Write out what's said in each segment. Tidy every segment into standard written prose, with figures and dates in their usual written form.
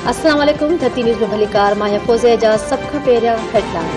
अस्सलाम वालेकुम। धरती न्यूज़ में भलीकार मां फौज़ एजाज सब खां पहिरियां हेडलाइन।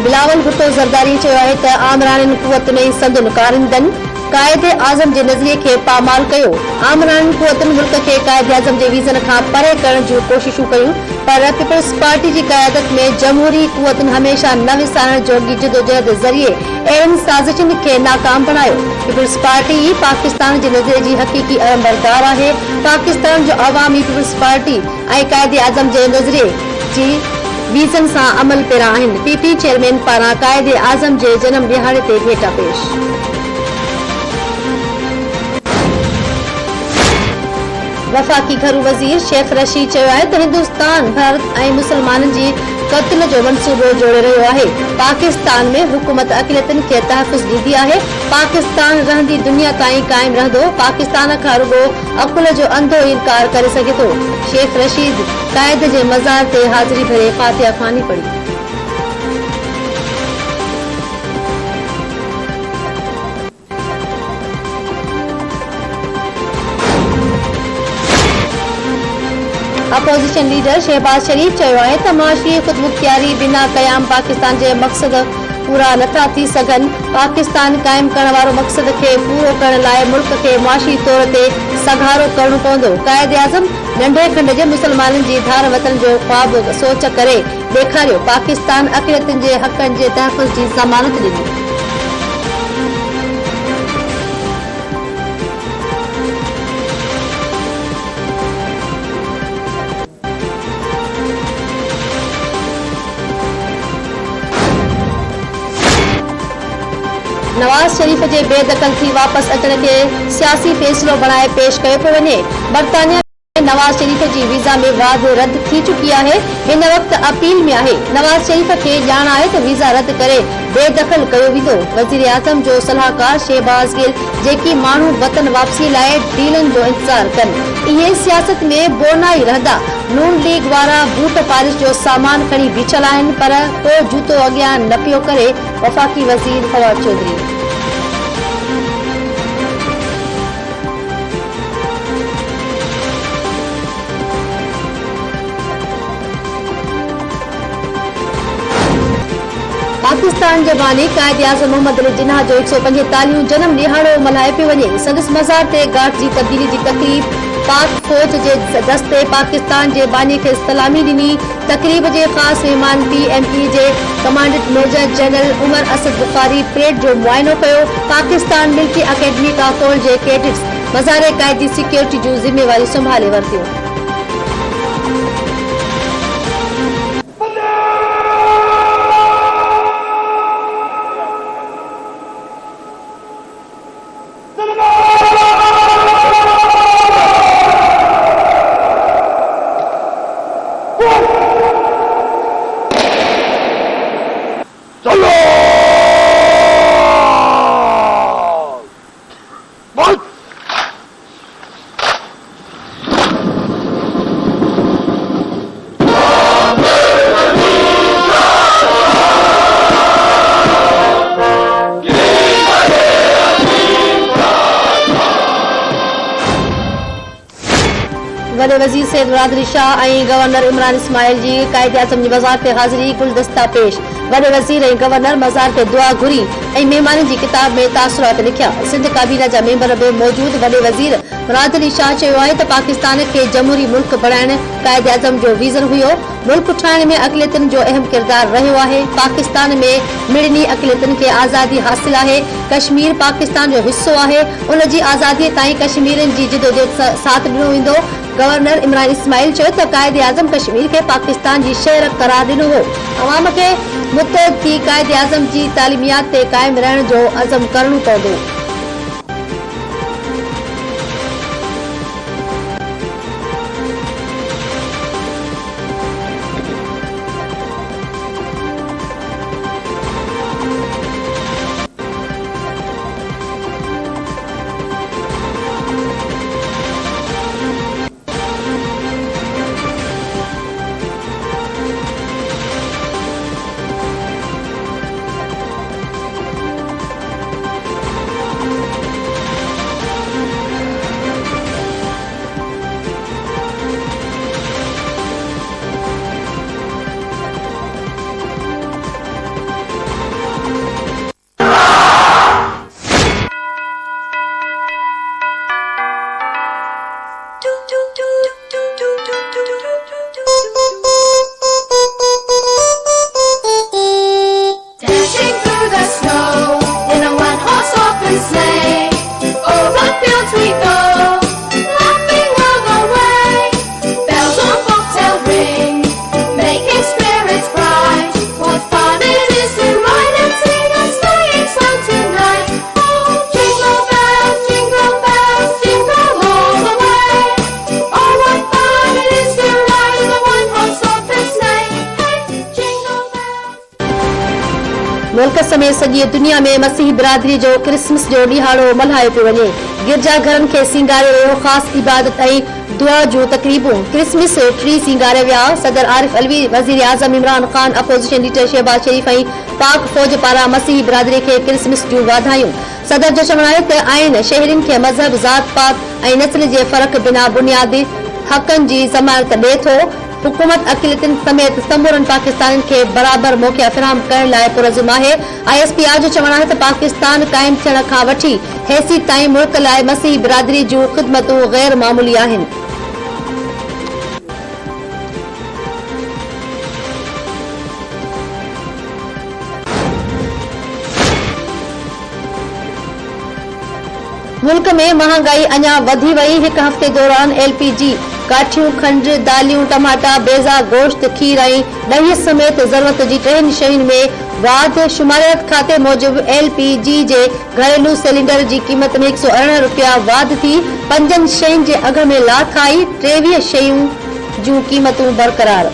बिलावल भुट्टो ज़रदारी चयो आहे त आमराणियुनि कुवत में संदुन कारिंदनि कायदे आज़म जे नज़रिए खे पामाल कयो। आमराणियुनि कुवतुनि मुल्क खे कायदे आज़म जे वीज़न खां परे करण जूं कोशिशूं कयूं, पर पीपल्स पार्टी जी क़यादत में जमहूरी कुवतुनि हमेशह न विसारण जोगी जिदोजहद ज़रिए अहिड़ियुनि साज़िशुनि खे नाकाम बणायो। पीपल्स पार्टी पाकिस्तान जे नज़रिए जी हक़ीक़ी अरमबरदार आहे। पाकिस्तान जो अवामी पीपल्स पार्टी ऐं कायदे आज़म जे नज़रिए जी वीज़न सां अमल पिया आहिनि। पीपी चेयरमैन पारां कायदे आज़म जे जनम ॾिहाड़े ते भेटा पेश। वफ़ाक़ी घरू वज़ीर शेख रशीद चयो आहे त हिंदुस्तान भारत ऐं मुसलमाननि जी क़त्ल जो मंसूबो जोड़े रहियो आहे। पाकिस्तान में हुकूमत अक़लियतुनि खे तहफ़ुज़ ॾींदी आहे। पाकिस्तान रहंदी दुनिया ताईं क़ाइमु रहंदो। पाकिस्तान खां रुॻो अक़ुल जो अंधो इनकार करे सघे थो। शेख रशीद क़ाइद जे मज़ार ते हाज़िरी भरे फातिहा ख़्वानी पढ़ी। अपोजिशन लीडर शहबाज शरीफ चयो आहे त माशी ख़ुदमुख्तियारी बिना क़याम पाकिस्तान जे मक़सद पूरा नथा थी सघनि। पाकिस्तान क़ाइमु करण वारो मक़सद खे पूरो करण लाइ मुल्क खे मुआशी तौर ते सघारो करणो पवंदो। कायदे आज़म नंढे खंड जे मुसलमाननि जी धार वतन जो ख्वाब सोच करे ॾेखारियो। पाकिस्तान अक़लियतुनि जे हक़नि जे तहफ़ुज़ जी ज़मानत ॾिनी। नवाज शरीफ जे बेदखल थी वापस अचण खे सियासी फ़ैसिलो बणाए पेश कयो पियो वञे। बर्तानिया में नवाज शरीफ जी वीज़ा में वाध रद्द थी चुकी आहे। हिन वक़्त अपील में आहे। नवाज शरीफ खे ॼाण आहे त वीज़ा रद्द करे बेदखल कयो वेंदो। वज़ीर आज़म जो सलाहकार शहबाज गिल जेकी माण्हू वतन वापसी लाइ डीलनि जो इंतज़ार कनि, इहे सियासत में बोनाई रहंदा। नून लीग वारा बूट पालिश जो सामान खणी बीठल आहिनि, पर को जूतो अॻियां न पियो करे। वफ़ाक़ी वज़ीर फवाद चौधरी। पाकिस्तान जे बानी कायदे आज़म मोहम्मद अली जिन्ना जो 145 जनम ॾिहाड़ो मल्हाए पियो वञे। संदसि मज़ार ते घाट जी तब्दीली जी तक़रीब पाक फ़ौज जे दस्ते पाकिस्तान जे बानी खे सलामी ॾिनी। तक़रीब जे ख़ासि महिमान PME जे कमांडेंट मेजर जनरल उमर असद बुखारी परेड जो मुआइनो कयो। पाकिस्तान मिलिट्री अकेडमी काकोल जे कैडेट्स मज़ार क़ाइद जी सिक्योरिटी जूं ज़िम्मेवारियूं संभाले वरितियूं। वॾे वज़ीर सैयद मुरादली शाह ऐं गवर्नर इमरान इस्माइल जी कायदे आज़म जी मज़ार ते हाज़िरी गुलदस्ता पेश। वॾे वज़ीर ऐं गवर्नर मज़ार ते दुआ घुरी ऐं महिमाननि जी किताब में तासुरात लिखिया। सिंध काबीना जा मेंबर बि मौजूद। वॾे वज़ीर मुरादली शाह चयो आहे त पाकिस्तान खे जमहूरी मुल्क बणाइण कायदे आज़म जो वीज़न हुयो। मुल्क ठाहिण में अक़लियतुनि जो अहम किरदार रहियो आहे। पाकिस्तान में मिड़नी अक़लियतुनि खे आज़ादी हासिल आहे। कश्मीर पाकिस्तान जो हिस्सो आहे। उन जी आज़ादीअ ताईं कश्मीरियुनि जी जिदोजहद साथ ॾिनो वेंदो। गवर्नर इमरान इस्माइल चयो त कायदे आज़म कश्मीर खे पाकिस्तान जी शहर करार ॾिनो हो। अवाम खे मुतहद थी कायदे आज़म जी तालीमियात ते क़ाइमु रहण जो अज़म करणो पवंदो। में सॼी दुनिया में मसीह बिरादरी जो क्रिसमस जो ॾिहाड़ो मल्हायो पियो वञे। गिरजा घरनि खे सिंगारे वियो, ख़ासि इबादत ऐं दुआ जूं तक़रीबूं। क्रिसमस ट्री सिंगारे विया। सदर आरिफ अलवी, वज़ीर आज़म इमरान खान, अपोजिशन लीडर शहबाज शरीफ ऐं पाक फ़ौज पारां मसीह बिरादरी खे क्रिसमस जूं वाधायूं। सदर जो चवणु आहे त आइन शहरियुनि खे मज़हब, ज़ात पात ऐं नस्ल जे फ़र्क़ बिना बुनियादी हक़नि जी ज़मानत ॾिए थो। हुकूमत अक़लियतुनि समेत समूरनि पाकिस्तानियुनि खे बराबर मौक़िया फ़राहम करण लाइ पुरज़म आहे। ISPR जो चवणु आहे त पाकिस्तान क़ाइमु थियण खां वठी हैसियत ताईं मुल्क लाइ मसीह बिरादरी जूं ख़िदमतूं गैर मामूली आहिनि। मुल्क में महांगाई अञा वधी वई। हिकु हफ़्ते दौरान LPG, काठियूं, खंड, दालियूं, टमाटा, बेज़ा, गोश्त, खीर ऐं ॾही समेत ज़रूरत जी 3 शयुनि में वाधि। शुमारियत खाते मूजिबि LPG जे घरेलू सिलेंडर जी क़ीमत में 118 रुपया वाधि थी। 5 शयुनि जे अघ में लाथ आई। 23 शयुनि जूं क़ीमतूं बरक़रार।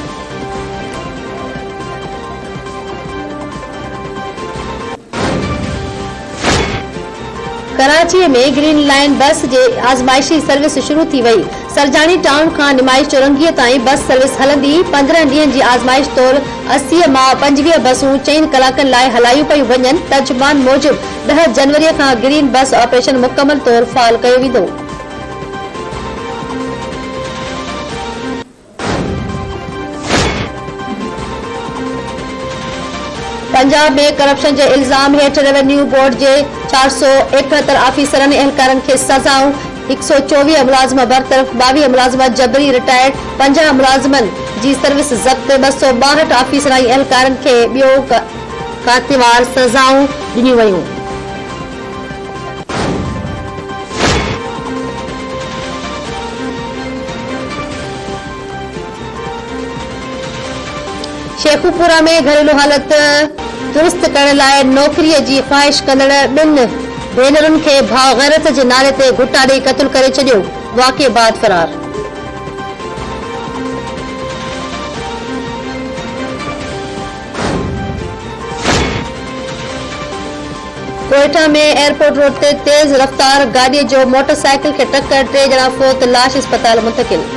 कराची में ग्रीन लाइन बस जे आज़माइशी सर्विस शुरू थी वई। सरजानी टाउन खां निमाइश चौरंगीअ ताईं बस सर्विस हलंदी। 15 ॾींहनि जी आज़माइश तौर 80 मां 25 बसूं 4 कलाकनि लाइ हलायूं पियूं वञनि। तर्जुमान मूजिबि 10 जनवरी खां ग्रीन बस ऑपरेशन मुकमल तौर फ़ाल कयो वेंदो। पंजाब में करप्शन जे इल्ज़ाम हेठि रेवेन्यू बोर्ड जे 471 आफ़ीसरनि एहलकारनि खे सज़ाऊं। 124 मुलाज़िम बरतरफ़, 22 मुलाज़िम जबरी रिटायर्ड, 50 मुलाज़िमनि जी सर्विस ज़ब्त। 262 आफ़ीसर ऐं एहलकारनि खे ॿियो कातिवार सज़ाऊं ॾिनियूं वयूं। शेखुपुरा में घरेलू हालत दुरुस्त करण लाइ नौकरीअ जी ख़्वाहिश कंदड़ 2 भेनरुनि खे भाउ गैरत जे नाले ते घुटा ॾेई क़त्ल करे छॾियो। वाक़े बाद फरार। कोयटा में एयरपोर्ट रोड ते तेज़ रफ़्तार गाॾीअ जो मोटरसाइकिल खे टक्कर, 3 ॼणा फ़ौत, लाश अस्पताल मुंतक़िल।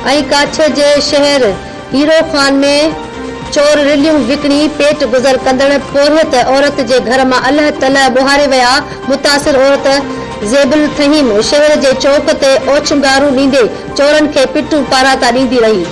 ऐं कच्छ जे शहर हीरो खान में चोर रिलियूं विकिणी पेट गुज़र कंदड़ पुरोहित औरत जे घर मां अल्लाह तला ॿुहारे विया। मुतासिर औरत ज़ेबुल थहीम शहर जे चौक ते ओछंगारूं ॾींदे चोरनि खे पिटूं पाराता ॾींदी रही।